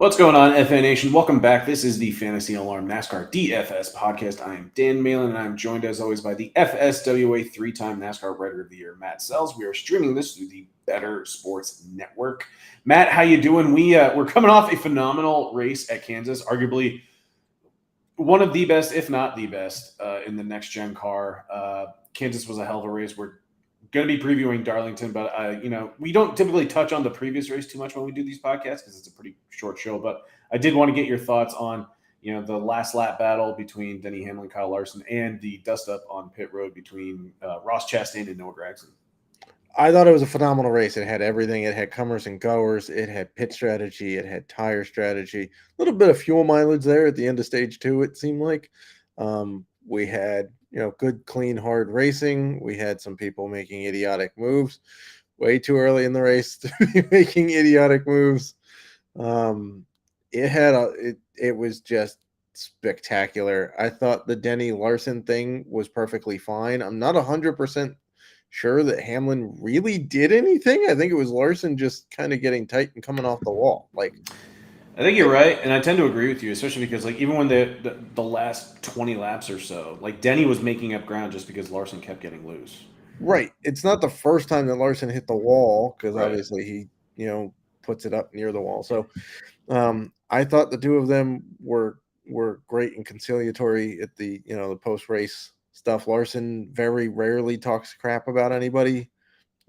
What's going on, FA Nation? Welcome back. This is the Fantasy Alarm NASCAR DFS podcast. I am Dan Malin, and I'm joined as always by the FSWA three-time NASCAR Writer of the Year, Matt Selz. We are streaming this through the Better Sports Network. Matt, how you doing? We're coming off a phenomenal race at Kansas, arguably one of the best, if not the best, in the next-gen car. Kansas was a hell of a race. We're going to be previewing Darlington, but we don't typically touch on the previous race too much when we do these podcasts because it's a pretty short show. But I did want to get your thoughts on the last lap battle between Denny Hamlin, Kyle Larson, and the dust up on pit road between Ross Chastain and Noah Gragson. I thought it was a phenomenal race. It had everything. It had comers and goers. It had pit strategy. It had tire strategy. A little bit of fuel mileage there at the end of stage 2, it seemed like. We had good, clean, hard racing. We had some people making idiotic moves way too early in the race to be making idiotic moves. It was just spectacular. I thought the Denny Larson thing was perfectly fine. I'm not 100% sure that Hamlin really did anything. I think it was Larson just kind of getting tight and coming off the wall. I think you're right, and I tend to agree with you, especially because even when the last 20 laps or so, Denny was making up ground just because Larson kept getting loose. Right. It's not the first time that Larson hit the wall because Right. obviously he puts it up near the wall. So I thought the two of them were great and conciliatory at the the post race stuff. Larson very rarely talks crap about anybody,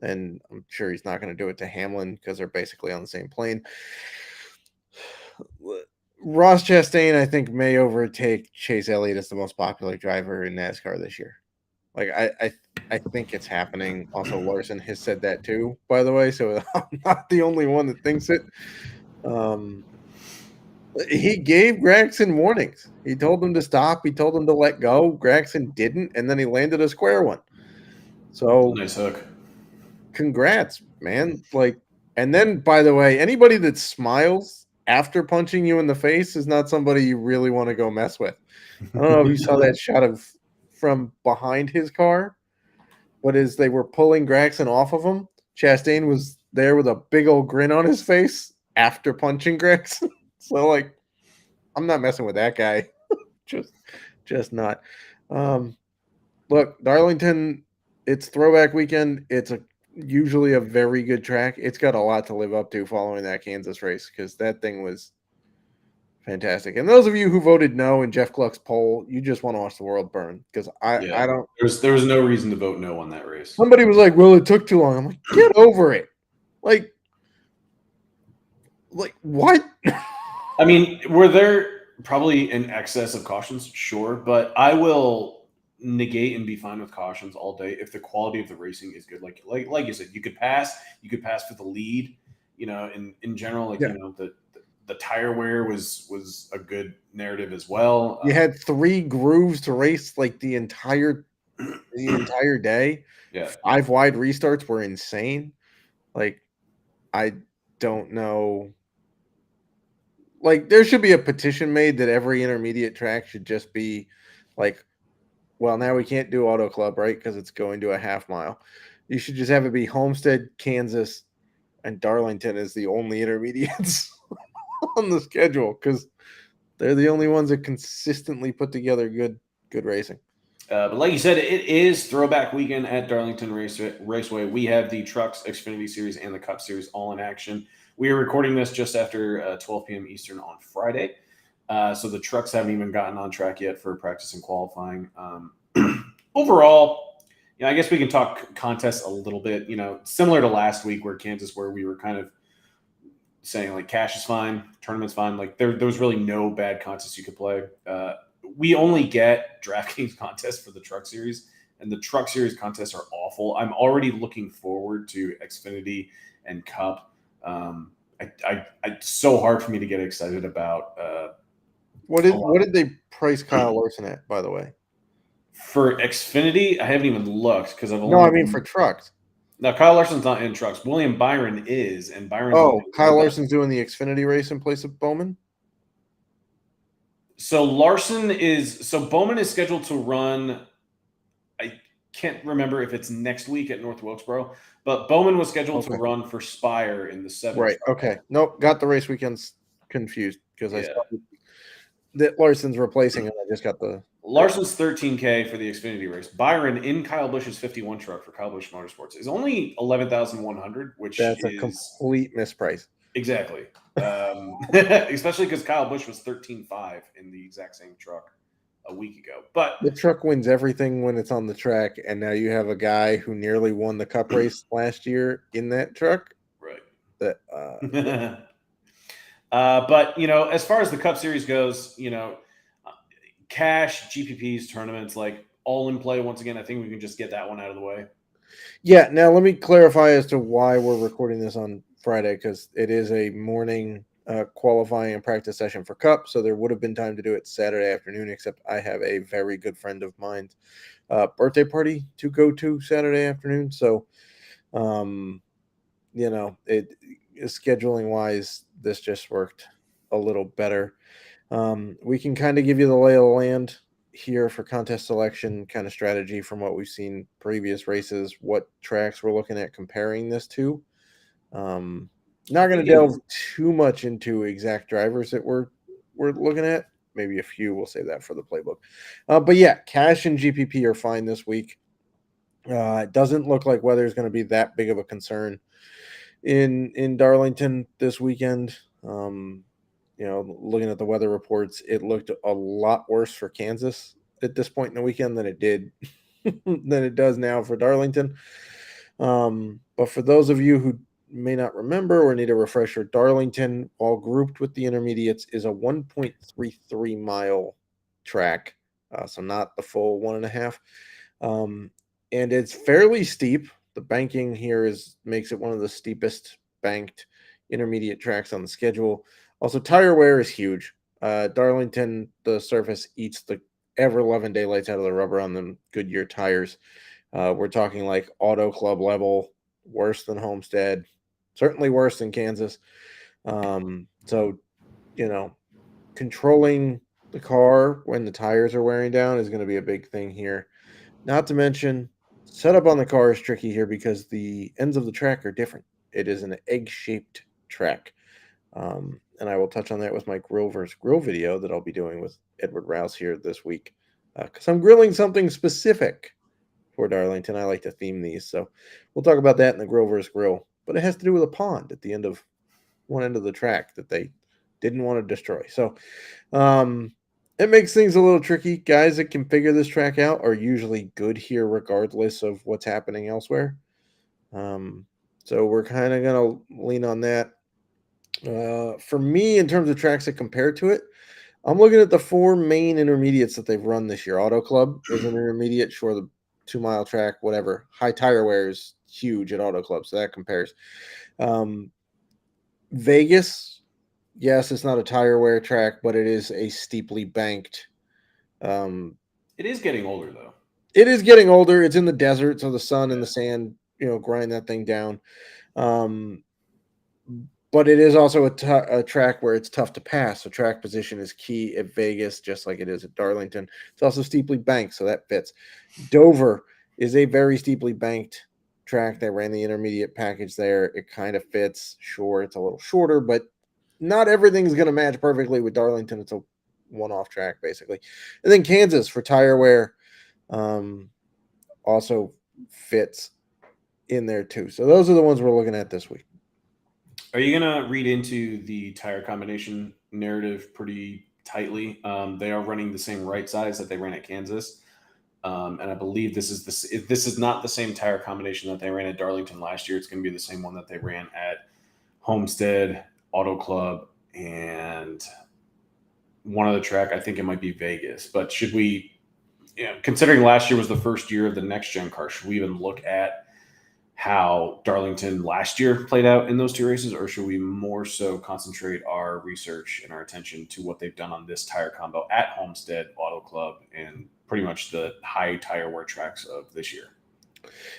and I'm sure he's not going to do it to Hamlin because they're basically on the same plane. Ross Chastain, I think, may overtake Chase Elliott as the most popular driver in NASCAR this year. I think it's happening. Also, Larson has said that too, by the way, so I'm not the only one that thinks it. He gave Gragson warnings. He told him to stop. He told him to let go. Gragson didn't, and then he landed a square one. So nice hook. Congrats, man. And then, by the way, anybody that smiles after punching you in the face is not somebody you really want to go mess with. I don't know if you saw that shot from behind his car, but as they were pulling Gragson off of him, Chastain was there with a big old grin on his face after punching Gragson. So, I'm not messing with that guy. just not. Look, Darlington, it's throwback weekend. It's usually a very good track. It's got a lot to live up to following that Kansas race because that thing was fantastic. And those of you who voted no in Jeff Gluck's poll, you just want to watch the world burn because I don't. There was no reason to vote no on that race. Somebody was like, "Well, it took too long." I'm like, "Get over it!" Like what? I mean, were there probably in excess of cautions? Sure, but I will negate and be fine with cautions all day if the quality of the racing is good. Like you said, you could pass for the lead. In general, the tire wear was a good narrative as well. You had 3 grooves to race the entire day. Yeah, 5 wide restarts were insane. I don't know. There should be a petition made that every intermediate track should just be well, now we can't do Auto Club, right? Because it's going to a half mile. You should just have it be Homestead, Kansas, and Darlington as the only intermediates on the schedule because they're the only ones that consistently put together good racing. But like you said, it is throwback weekend at Darlington Raceway. We have the Trucks Xfinity Series and the Cup Series all in action. We are recording this just after 12 p.m. Eastern on Friday. So the trucks haven't even gotten on track yet for practice and qualifying. Overall, I guess we can talk contests a little bit, similar to last week where we were kind of saying cash is fine, tournament's fine. There was really no bad contests you could play. We only get DraftKings contests for the Truck Series, and the Truck Series contests are awful. I'm already looking forward to Xfinity and Cup. It's so hard for me to get excited about. What did they price Kyle Larson at, by the way? For Xfinity, I haven't even looked because for trucks. No, Kyle Larson's not in trucks. William Byron is, and Byron. Kyle Larson's doing the Xfinity race in place of Bowman. So Bowman is scheduled to run. I can't remember if it's next week at North Wilkesboro, but Bowman was scheduled to run for Spire in the 7th. Right. Okay. Nope. Got the race weekends confused because I Yeah. saw that Larson's replacing him. I just got the Larson's $13K for the Xfinity race. Byron in Kyle Busch's 51 truck for Kyle Busch Motorsports is only 11,100, which that's a is complete misprice. exactly, especially because Kyle Busch was 13.5 in the exact same truck a week ago. But The truck wins everything when it's on the track, and now you have a guy who nearly won the Cup race last year in that truck. right. That But as far as the Cup Series goes, cash, GPPs, tournaments, like all in play. Once again, I think we can just get that one out of the way. Yeah. Now let me clarify as to why we're recording this on Friday, because it is a morning qualifying and practice session for Cup, so there would have been time to do it Saturday afternoon. Except I have a very good friend of mine's birthday party to go to Saturday afternoon, so it scheduling wise, this just worked a little better. We can kind of give you the lay of the land here for contest selection kind of strategy from what we've seen previous races, what tracks we're looking at comparing this to. Not going to delve too much into exact drivers that we're looking at. Maybe a few. We'll save that for the playbook. But yeah, cash and GPP are fine this week. It doesn't look like weather is going to be that big of a concern in Darlington this weekend. Looking at the weather reports, it looked a lot worse for Kansas at this point in the weekend than it did than it does now for Darlington. But for those of you who may not remember or need a refresher, Darlington, while grouped with the intermediates, is a 1.33 mile track, so not the full 1.5. And it's fairly steep. The banking here makes it one of the steepest banked intermediate tracks on the schedule. Also, tire wear is huge. Darlington, the surface eats the ever-loving daylights out of the rubber on the Goodyear tires. We're talking like Auto Club level, worse than Homestead, certainly worse than Kansas. So, controlling the car when the tires are wearing down is going to be a big thing here. Not to mention, setup on the car is tricky here because the ends of the track are different. It is an egg-shaped track. And I will touch on that with my grill versus grill video that I'll be doing with Edward Rouse here this week. Because I'm grilling something specific for Darlington. I like to theme these. So we'll talk about that in the grill versus grill. But it has to do with a pond at the end of one end of the track that they didn't want to destroy. So it makes things a little tricky. Guys that can figure this track out are usually good here regardless of what's happening elsewhere. So we're kind of going to lean on that. For me, in terms of tracks that compare to it, I'm looking at the 4 main intermediates that they've run this year. Auto Club is an intermediate, sure, the 2-mile track, whatever. High tire wear is huge at Auto Club, so that compares. Vegas, yes, it's not a tire wear track, but it is a steeply banked. It is getting older, though. It is getting older. It's in the desert, so the sun and the sand, grind that thing down. But it is also a track where it's tough to pass. So track position is key at Vegas, just like it is at Darlington. It's also steeply banked, so that fits. Dover is a very steeply banked track. They ran the intermediate package there. It kind of fits. Sure, it's a little shorter, but not everything's going to match perfectly with Darlington. It's a one-off track, basically. And then Kansas for tire wear also fits in there, too. So those are the ones we're looking at this week. Are you going to read into the tire combination narrative pretty tightly? They are running the same right size that they ran at Kansas. And I believe this is not the same tire combination that they ran at Darlington last year. It's going to be the same one that they ran at Homestead, Auto Club, and one other track. I think it might be Vegas. But should we, considering last year was the first year of the next gen car, should we even look at how Darlington last year played out in those 2 races, or should we more so concentrate our research and our attention to what they've done on this tire combo at Homestead, Auto Club, and pretty much the high tire wear tracks of this year?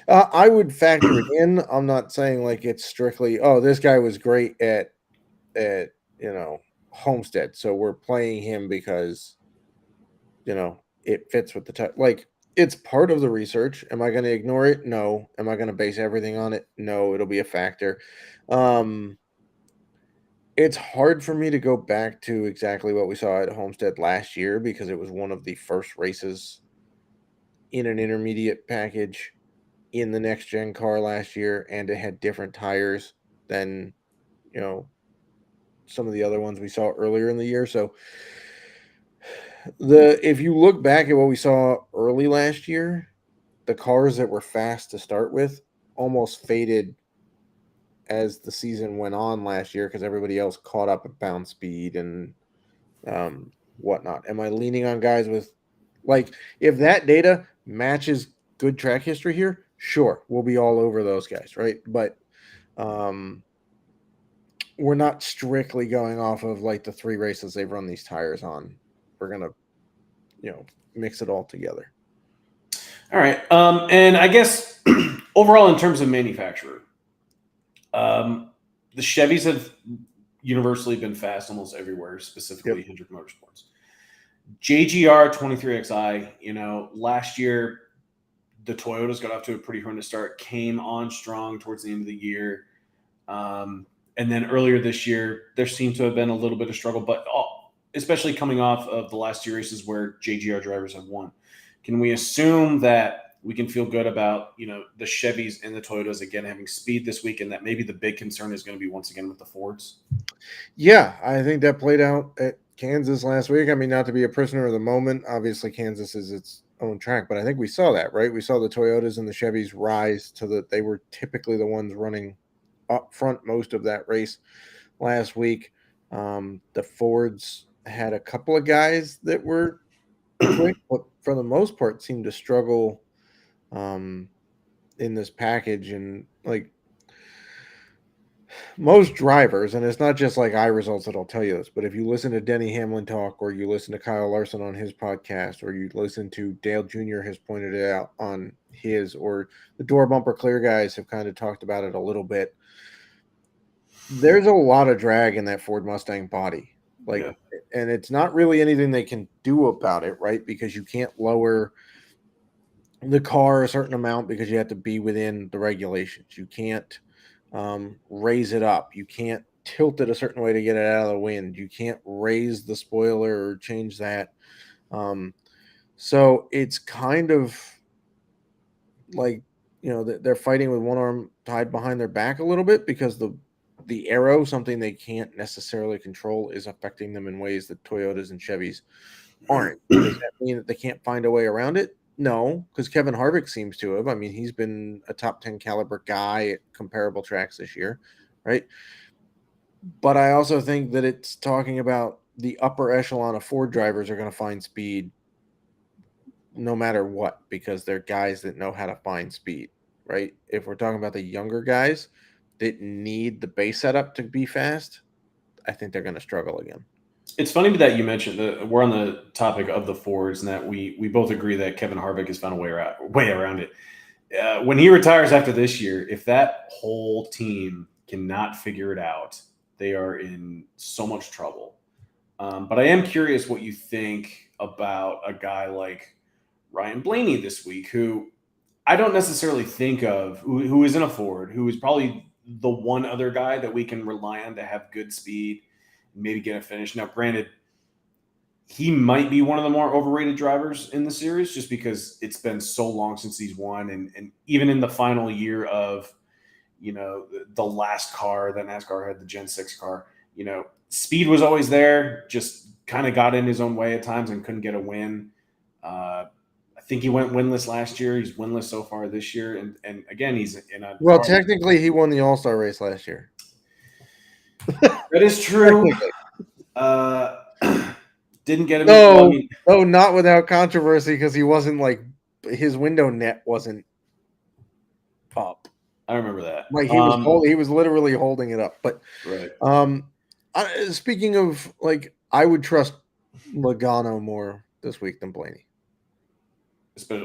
I would factor it in. I'm not saying like it's strictly, this guy was great at Homestead, so we're playing him because it fits with the tire. Like, it's part of the research. Am I going to ignore it? No. Am I going to base everything on it? No. It'll be a factor. It's hard for me to go back to exactly what we saw at Homestead last year because it was one of the first races in an intermediate package in the next gen car last year, and it had different tires than, you know, some of the other ones we saw earlier in the year. So if you look back at what we saw early last year, the cars that were fast to start with almost faded as the season went on last year because everybody else caught up at bound speed and whatnot. Am I leaning on guys with, like, if that data matches good track history here, sure, we'll be all over those guys, right? But we're not strictly going off of like the 3 races they've run these tires on. We're gonna, mix it all together. All right. And I guess overall, in terms of manufacturer, the Chevys have universally been fast almost everywhere, specifically Hendrick Motorsports. JGR 23XI, last year, the Toyotas got off to a pretty horrendous start, came on strong towards the end of the year. And then earlier this year, there seemed to have been a little bit of struggle, but especially coming off of the last 2 races where JGR drivers have won. Can we assume that we can feel good about, the Chevys and the Toyotas again having speed this week, and that maybe the big concern is going to be once again with the Fords? Yeah, I think that played out at Kansas last week. I mean, not to be a prisoner of the moment. Obviously, Kansas is its own track, but I think we saw that, right? We saw the Toyotas and the Chevys rise to they were typically the ones running up front most of that race last week. The Fords had a couple of guys that were quick, but for the most part seemed to struggle in this package. And like most drivers, and it's not just like iResults that'll tell you this, but if you listen to Denny Hamlin talk, or you listen to Kyle Larson on his podcast, or you listen to Dale Jr. has pointed it out on his, or the Door Bumper Clear guys have kind of talked about it a little bit, there's a lot of drag in that Ford Mustang body. And it's not really anything they can do about it, right? Because you can't lower the car a certain amount because you have to be within the regulations. You can't raise it up. You can't tilt it a certain way to get it out of the wind. You can't raise the spoiler or change that. So it's kind of like, they're fighting with one arm tied behind their back a little bit because the aero, something they can't necessarily control, is affecting them in ways that Toyotas and Chevys aren't. Does that mean that they can't find a way around it? No, because Kevin Harvick seems to have. I mean, he's been a top 10 caliber guy at comparable tracks this year, right? But I also think that it's talking about the upper echelon of Ford drivers are going to find speed no matter what, because they're guys that know how to find speed, right? If we're talking about the younger guys that need the base setup to be fast, I think they're going to struggle again. It's funny that you mentioned that we're on the topic of the Fords, and that we both agree that Kevin Harvick has found a way around it. When he retires after this year, if that whole team cannot figure it out, they are in so much trouble. But I am curious what you think about a guy like Ryan Blaney this week, who I don't necessarily think of, who is in a Ford, who is probably the one other guy that we can rely on to have good speed, maybe get a finish. Now, granted, he might be one of the more overrated drivers in the series just because it's been so long since he's won. And even in the final year of, the last car that NASCAR had, the Gen 6 car, speed was always there, just kind of got in his own way at times and couldn't get a win. I think he went winless last year. He's winless so far this year. And again, he's in a... Well, technically, he won the All-Star race last year. That is true. Didn't get him. No, not without controversy, because he wasn't his window net wasn't up. I remember that. Like he was literally holding it up. But right. Speaking of, I would trust Logano more this week than Blaney.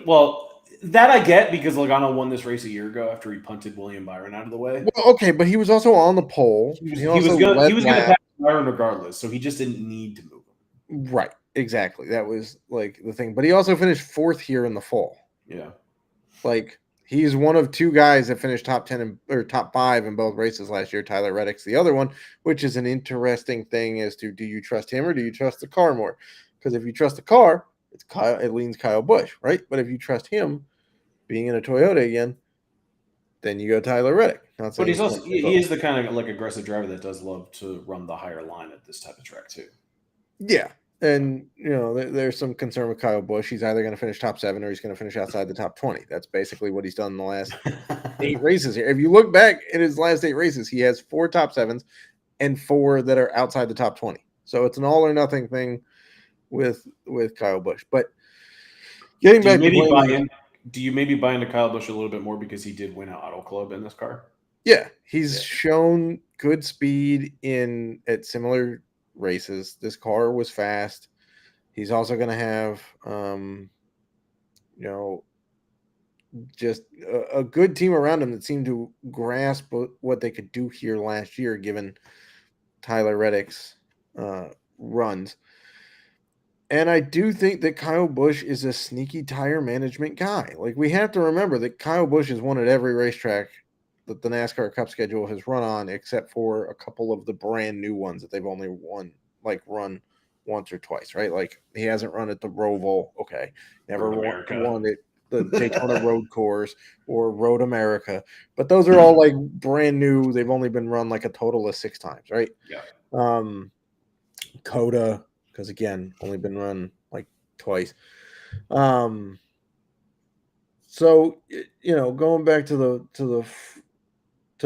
Well, that I get, because Logano won this race a year ago after he punted William Byron out of the way. Well, okay, but he was also on the pole. He was going to pass Byron regardless, so he just didn't need to move him. Right, exactly. That was the thing. But he also finished 4th here in the fall. Yeah. He's one of two guys that finished top 10 or top 5 in both races last year. Tyler Reddick's the other one, which is an interesting thing as to do you trust him or do you trust the car more? Because if you trust the car, it leans Kyle Busch, right? But if you trust him being in a Toyota again, then you go Tyler Reddick. Not saying But he's also he is the kind of like aggressive driver that does love to run the higher line at this type of track too. Yeah. And, there's some concern with Kyle Busch. He's either going to finish top 7 or he's going to finish outside the top 20. That's basically what he's done in the last 8 races here. If you look back at his last 8 races, he has 4 top 7s and 4 that are outside the top 20. So it's an all or nothing thing with Kyle Busch. But getting back to do you maybe buy into Kyle Busch a little bit more because he did win an Auto Club in this car? Yeah, he's shown good speed at similar races. This car was fast. He's also going to have, just a good team around him that seemed to grasp what they could do here last year, given Tyler Reddick's runs. And I do think that Kyle Busch is a sneaky tire management guy. Like, we have to remember that Kyle Busch has won at every racetrack that the NASCAR Cup schedule has run on, except for a couple of the brand new ones that they've only run once or twice, right? Like, he hasn't run at the Roval, okay, never won at the Daytona Road Course or Road America, but those are all like brand new. They've only been run like a total of 6 times, right? Yeah. Coda, because again, only been run like twice. So going back to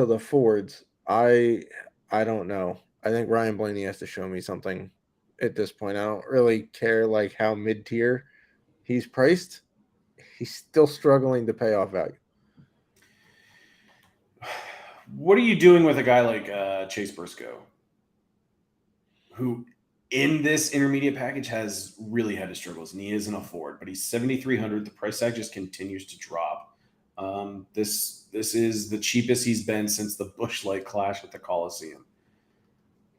the Fords, I don't know. I think Ryan Blaney has to show me something at this point. I don't really care like how mid-tier he's priced. He's still struggling to pay off value. What are you doing with a guy like Chase Briscoe, who in this intermediate package has really had his struggles, and he isn't a Ford, but he's 7,300. The price tag just continues to drop. This is the cheapest he's been since the Busch Light clash at the Coliseum.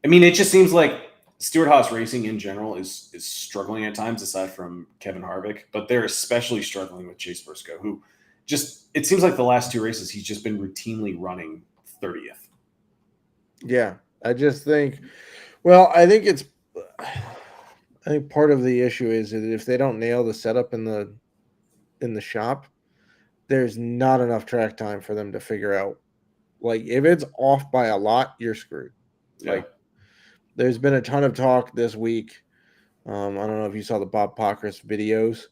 I mean, it just seems like Stewart-Haas Racing in general is struggling at times, aside from Kevin Harvick, but they're especially struggling with Chase Briscoe, who it seems like the last 2 races he's just been routinely running 30th. Yeah, I just think, I think part of the issue is that if they don't nail the setup in the shop, there's not enough track time for them to figure out. Like, if it's off by a lot, you're screwed. Yeah. Like, there's been a ton of talk this week. I don't know if you saw the Bob Pockrass videos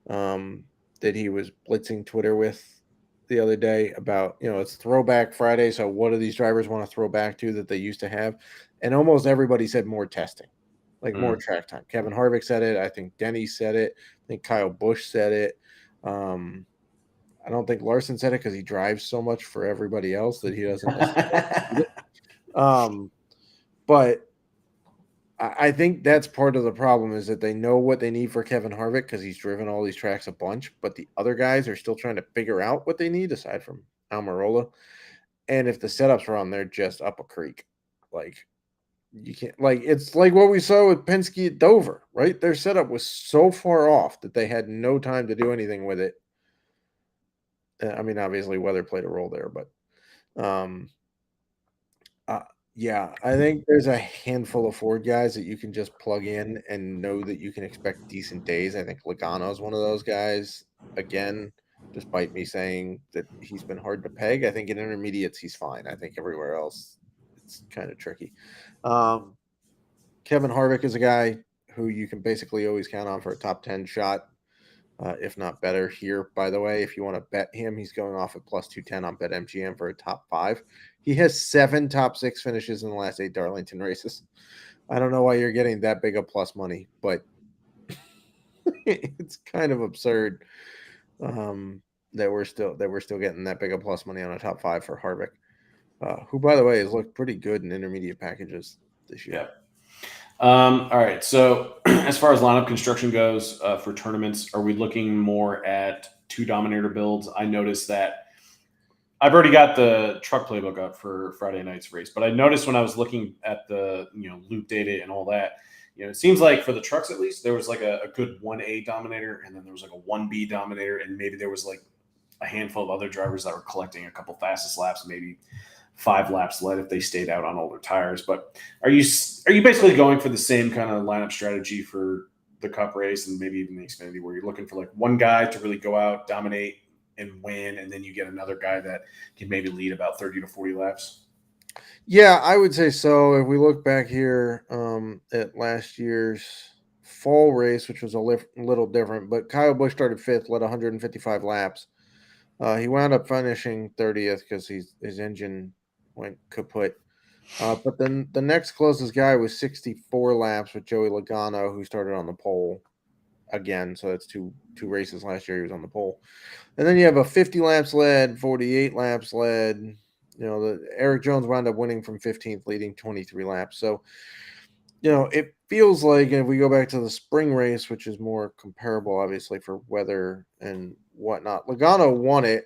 that he was blitzing Twitter with the other day about, it's Throwback Friday, so what do these drivers want to throw back to that they used to have? And almost everybody said more testing, like more track time. Kevin Harvick said it. I think Denny said it. I think Kyle Busch said it. I don't think Larson said it because he drives so much for everybody else that he doesn't necessarily but I think that's part of the problem, is that they know what they need for Kevin Harvick because he's driven all these tracks a bunch, but the other guys are still trying to figure out what they need aside from Almirola. And if the setups are on, they're just up a creek. Like, you can't, like, it's like what we saw with Penske at Dover, right? Their setup was so far off that they had no time to do anything with it. I mean, obviously weather played a role there, but yeah, I think there's a handful of Ford guys that you can just plug in and know that you can expect decent days. I think Logano is one of those guys. Again, despite me saying that he's been hard to peg, I think in intermediates he's fine. I think everywhere else it's kind of tricky. Kevin Harvick is a guy who you can basically always count on for a top 10 shot, if not better here. By the way, if you want to bet him, he's going off at plus 210 on BetMGM for a top 5. He has 7 top 6 finishes in the last 8 Darlington races. I don't know why you're getting that big of plus money, but it's kind of absurd that we're still getting that big of plus money on a top 5 for Harvick, who, by the way, has looked pretty good in intermediate packages this year. Yeah. All right. So as far as lineup construction goes for tournaments, are we looking more at 2 dominator builds? I noticed that I've already got the truck playbook up for Friday night's race, but I noticed when I was looking at the loop data and all that, it seems like for the trucks at least there was like a good 1A dominator, and then there was like a 1B dominator, and maybe there was like a handful of other drivers that were collecting a couple fastest laps, maybe 5 laps led if they stayed out on older tires. But are you basically going for the same kind of lineup strategy for the Cup race and maybe even the Xfinity, where you're looking for like one guy to really go out, dominate, and win, and then you get another guy that can maybe lead about 30 to 40 laps? Yeah, I would say so. If we look back here at last year's fall race, which was a little different, but Kyle Busch started fifth, led 155 laps. He wound up finishing 30th because his engine went kaput. But then the next closest guy was 64 laps with Joey Logano, who started on the pole again. So that's two races last year he was on the pole. And then you have a 50 laps led, 48 laps led. Eric Jones wound up winning from 15th, leading 23 laps. So, it feels like if we go back to the spring race, which is more comparable, obviously, for weather and whatnot, Logano won it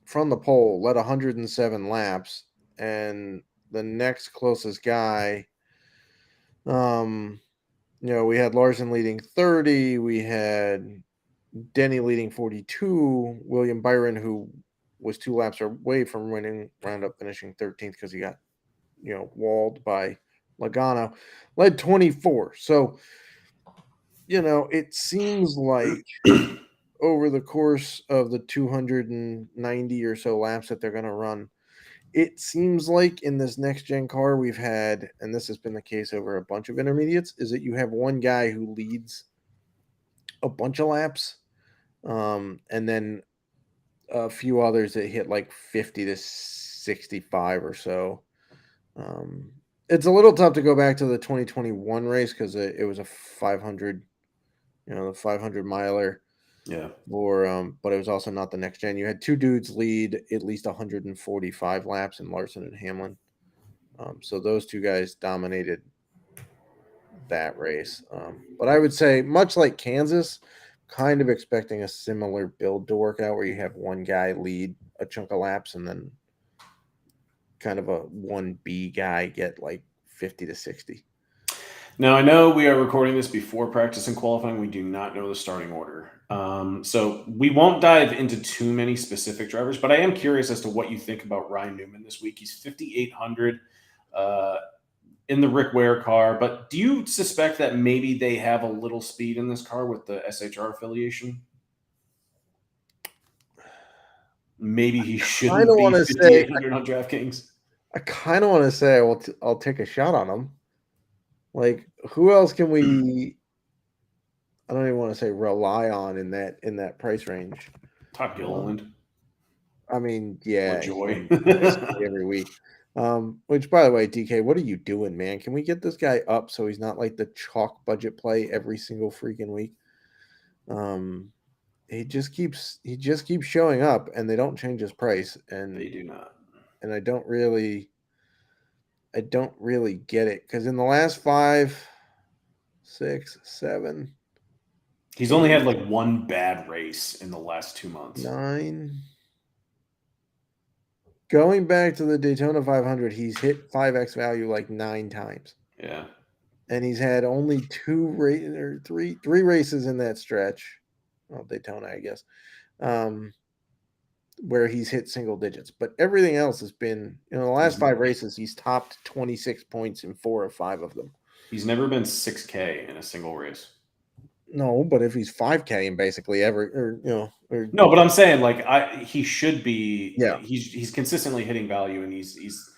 from the pole, led 107 laps, and the next closest guy, we had Larson leading 30, we had Denny leading 42, William Byron, who was 2 laps away from winning, wound up finishing 13th because he got, walled by Logano, led 24. So, it seems like over the course of the 290 or so laps that they're going to run, it seems like in this next gen car we've had, and this has been the case over a bunch of intermediates, is that you have one guy who leads a bunch of laps, and then a few others that hit like 50 to 65 or so. It's a little tough to go back to the 2021 race because it was a 500, the 500 miler. Yeah. But it was also not the next gen. You had 2 dudes lead at least 145 laps in Larson and Hamlin. So those 2 guys dominated that race. But I would say, much like Kansas, kind of expecting a similar build to work out where you have one guy lead a chunk of laps and then kind of a 1B guy get like 50 to 60. Now, I know we are recording this before practice and qualifying. We do not know the starting order. So we won't dive into too many specific drivers, but I am curious as to what you think about Ryan Newman this week. He's 5,800 in the Rick Ware car, but do you suspect that maybe they have a little speed in this car with the SHR affiliation? Maybe he shouldn't be 5,800 on DraftKings. I kind of want to say I'll take a shot on him. Like, who else can we? I don't even want to say rely on in that price range. Todd Gilliland. I mean, yeah, Joy every week. Which, by the way, DK, what are you doing, man? Can we get this guy up so he's not like the chalk budget play every single freaking week? He just keeps showing up, and they don't change his price, and they do not. And I don't really get it because in the last 5, 6, 7, he's only had like one bad race in the last 2 months. 9. Going back to the Daytona 500, he's hit 5x value like 9 times. Yeah. And he's had only 3 races in that stretch. Well, Daytona, I guess. Where he's hit single digits. But everything else has been, the last 5 races, he's topped 26 points in 4 or 5 of them. He's never been 6K in a single race. No, but if he's 5K in basically every, no, but I'm saying like he should be. Yeah, he's consistently hitting value, and he's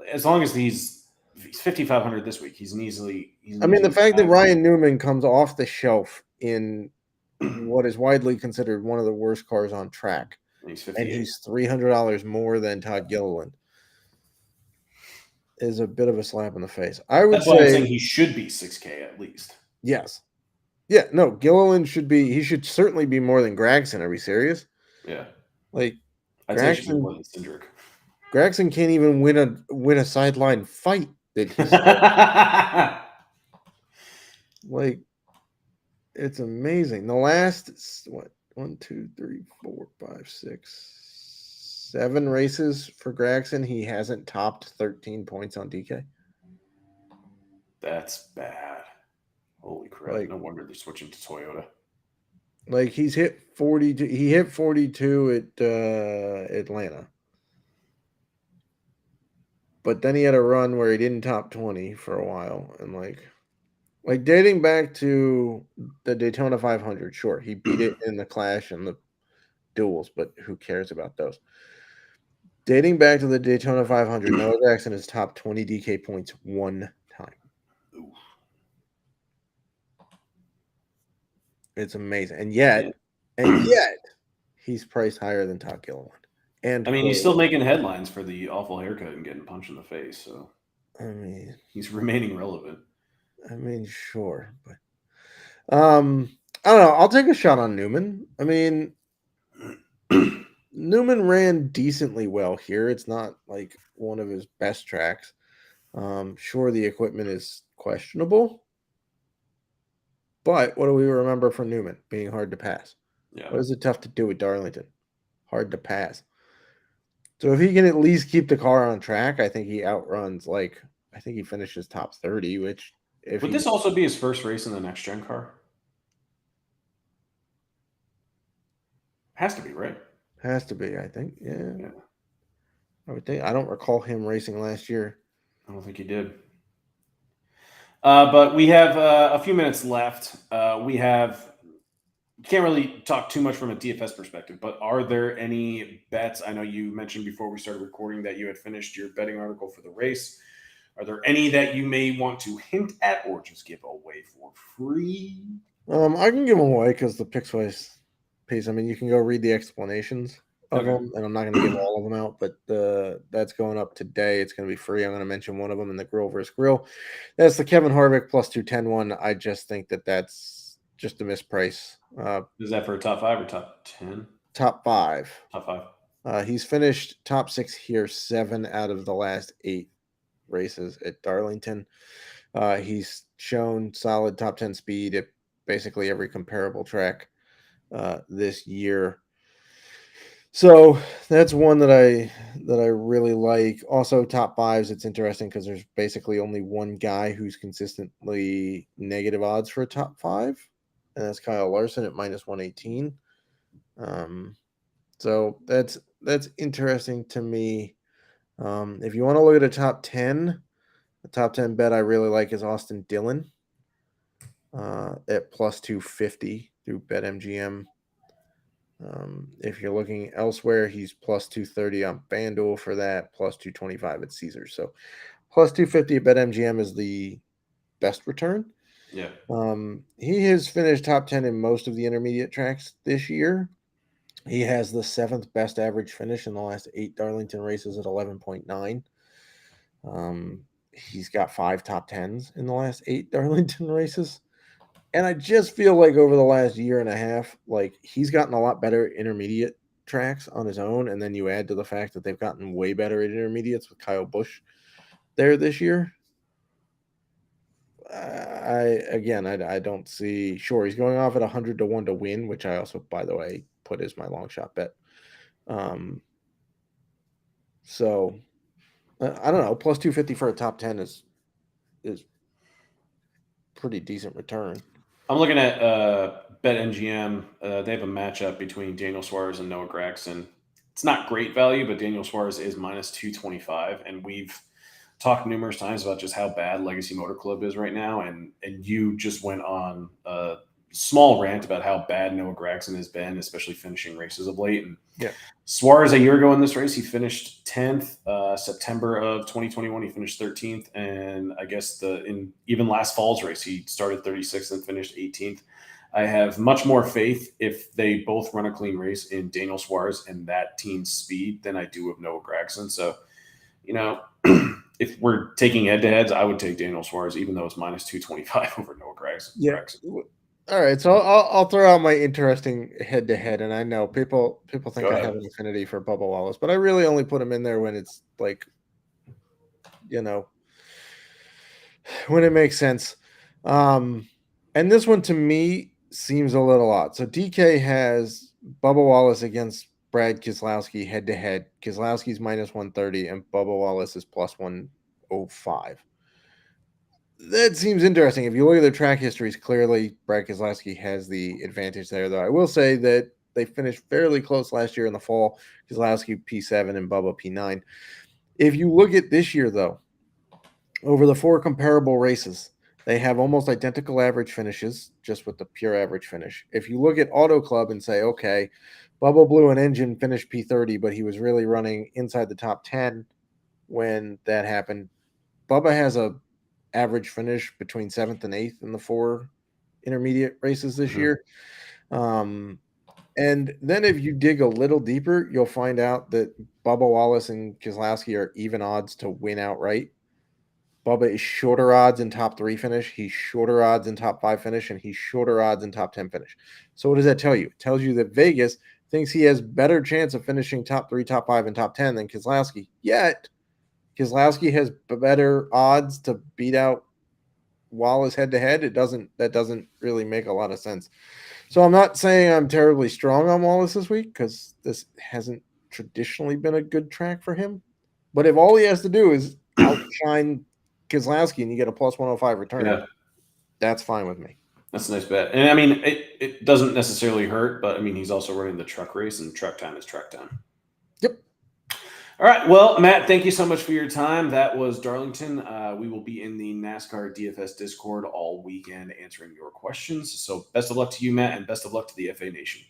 as long as he's 5,500 this week, he's easily. I mean, the fact that Ryan Newman comes off the shelf in what is widely considered one of the worst cars on track, and he's $300 more than Todd Gilliland, is a bit of a slap in the face. I would say I'm saying he should be 6K at least. Yes. Yeah, no, Gilliland he should certainly be more than Gragson. Are we serious? Yeah. Like, I'd say he should be more than Cindric. Gragson can't even win a sideline fight that he's like, it's amazing. The last 1, 2, 3, 4, 5, 6, 7 races for Gragson, he hasn't topped 13 points on DK. That's bad. Holy crap. No wonder they're switching to Toyota. Like he's hit 42. He hit 42 at Atlanta. But then he had a run where he didn't top 20 for a while. And like dating back to the Daytona 500, sure, he beat it in the Clash and the duels, but who cares about those? Dating back to the Daytona 500, Noah Jackson has topped 20 DK points one time. It's amazing. And yet, he's priced higher than Todd Gilliland. And I mean, he's still making headlines for the awful haircut and getting punched in the face. So, I mean, he's remaining relevant. Sure, but I don't know. I'll take a shot on Newman. I mean, Newman ran decently well here. It's not like one of his best tracks. Sure, the equipment is questionable, but what do we remember from Newman? Being hard to pass. Yeah. What is it tough to do at Darlington? Hard to pass. So if he can at least keep the car on track, I think he outruns, I think he finishes top 30, which Would this also be his first race in the next gen car? Has to be, right? Has to be, I think. Yeah. I would think. I don't recall him racing last year. I don't think he did. But we have a few minutes left. Can't really talk too much from a DFS perspective, but are there any bets? I know you mentioned before we started recording that you had finished your betting article for the race. Are there any that you may want to hint at or just give away for free? I can give them away because the Pickswise piece. I mean, you can go read the explanations of them, and I'm not going to give all of them out, but that's going up today. It's going to be free. I'm going to mention one of them in the Grill versus Grill. That's the Kevin Harvick plus 210 one. I just think that's just a misprice. Is that for top 5 or top 10? Top 5. Top 5. He's finished top 6 here 7 out of the last 8 races at Darlington. He's shown solid top 10 speed at basically every comparable track this year. So that's one that I really like. Also, top 5s. It's interesting because there's basically only one guy who's consistently negative odds for a top 5, and that's Kyle Larson at minus 118. So that's interesting to me. If you want to look at a top 10, the top 10 bet I really like is Austin Dillon at plus 250 through BetMGM. If you're looking elsewhere, he's plus 230 on FanDuel for that, plus 225 at Caesars. So plus 250 at BetMGM is the best return. Yeah. He has finished top 10 in most of the intermediate tracks this year. He has the 7th best average finish in the last 8 Darlington races at 11.9. He's got 5 top 10s in the last 8 Darlington races. And I just feel like over the last year and a half, like he's gotten a lot better at intermediate tracks on his own. And then you add to the fact that they've gotten way better at intermediates with Kyle Busch there this year. I don't see. Sure, he's going off at 100 to 1 to win, which I also, by the way, put as my long shot bet. So I don't know. Plus 250 for a top 10 is pretty decent return. I'm looking at BetMGM. They have a matchup between Daniel Suarez and Noah Gragson. It's not great value, but Daniel Suarez is minus 225, and we've talked numerous times about just how bad Legacy Motor Club is right now, and you just went on a small rant about how bad Noah Gragson has been, especially finishing races of late. And yeah, Suarez a year ago in this race, he finished 10th. September of 2021, he finished 13th, and I guess in even last fall's race, he started 36th and finished 18th. I have much more faith if they both run a clean race in Daniel Suarez and that team's speed than I do of Noah Gragson. So, if we're taking head-to-heads, I would take Daniel Suarez, even though it's minus 225 over Noah Gragson. Yeah. All right, so I'll throw out my interesting head-to-head, and I know people think I have an affinity for Bubba Wallace, but I really only put him in there when it's like, when it makes sense. And this one to me seems a little odd. So DK has Bubba Wallace against Brad Keselowski head-to-head. Keselowski's minus 130, and Bubba Wallace is plus 105. that seems interesting. If you look at their track histories, clearly Brad Keselowski has the advantage there, though. I will say that they finished fairly close last year in the fall. Keselowski P7 and Bubba P9. If you look at this year, though, over the 4 comparable races, they have almost identical average finishes, just with the pure average finish. If you look at Auto Club and say, okay, Bubba blew an engine, finished P30, but he was really running inside the top 10 when that happened. Bubba has a average finish between 7th and 8th in the 4 intermediate races this year. And then if you dig a little deeper, you'll find out that Bubba Wallace and Keselowski are even odds to win outright. Bubba is shorter odds in top 3 finish. He's shorter odds in top 5 finish, and he's shorter odds in top 10 finish. So what does that tell you? It tells you that Vegas thinks he has better chance of finishing top 3, top 5, and top 10 than Keselowski. Yet Keselowski has better odds to beat out Wallace head-to-head. That doesn't really make a lot of sense. So I'm not saying I'm terribly strong on Wallace this week because this hasn't traditionally been a good track for him. But if all he has to do is outshine Keselowski and you get a plus 105 return, that's fine with me. That's a nice bet. And I mean, it doesn't necessarily hurt, but I mean, he's also running the truck race, and truck time is truck time. Yep. All right. Well, Matt, thank you so much for your time. That was Darlington. We will be in the NASCAR DFS Discord all weekend answering your questions. So best of luck to you, Matt, and best of luck to the FA Nation.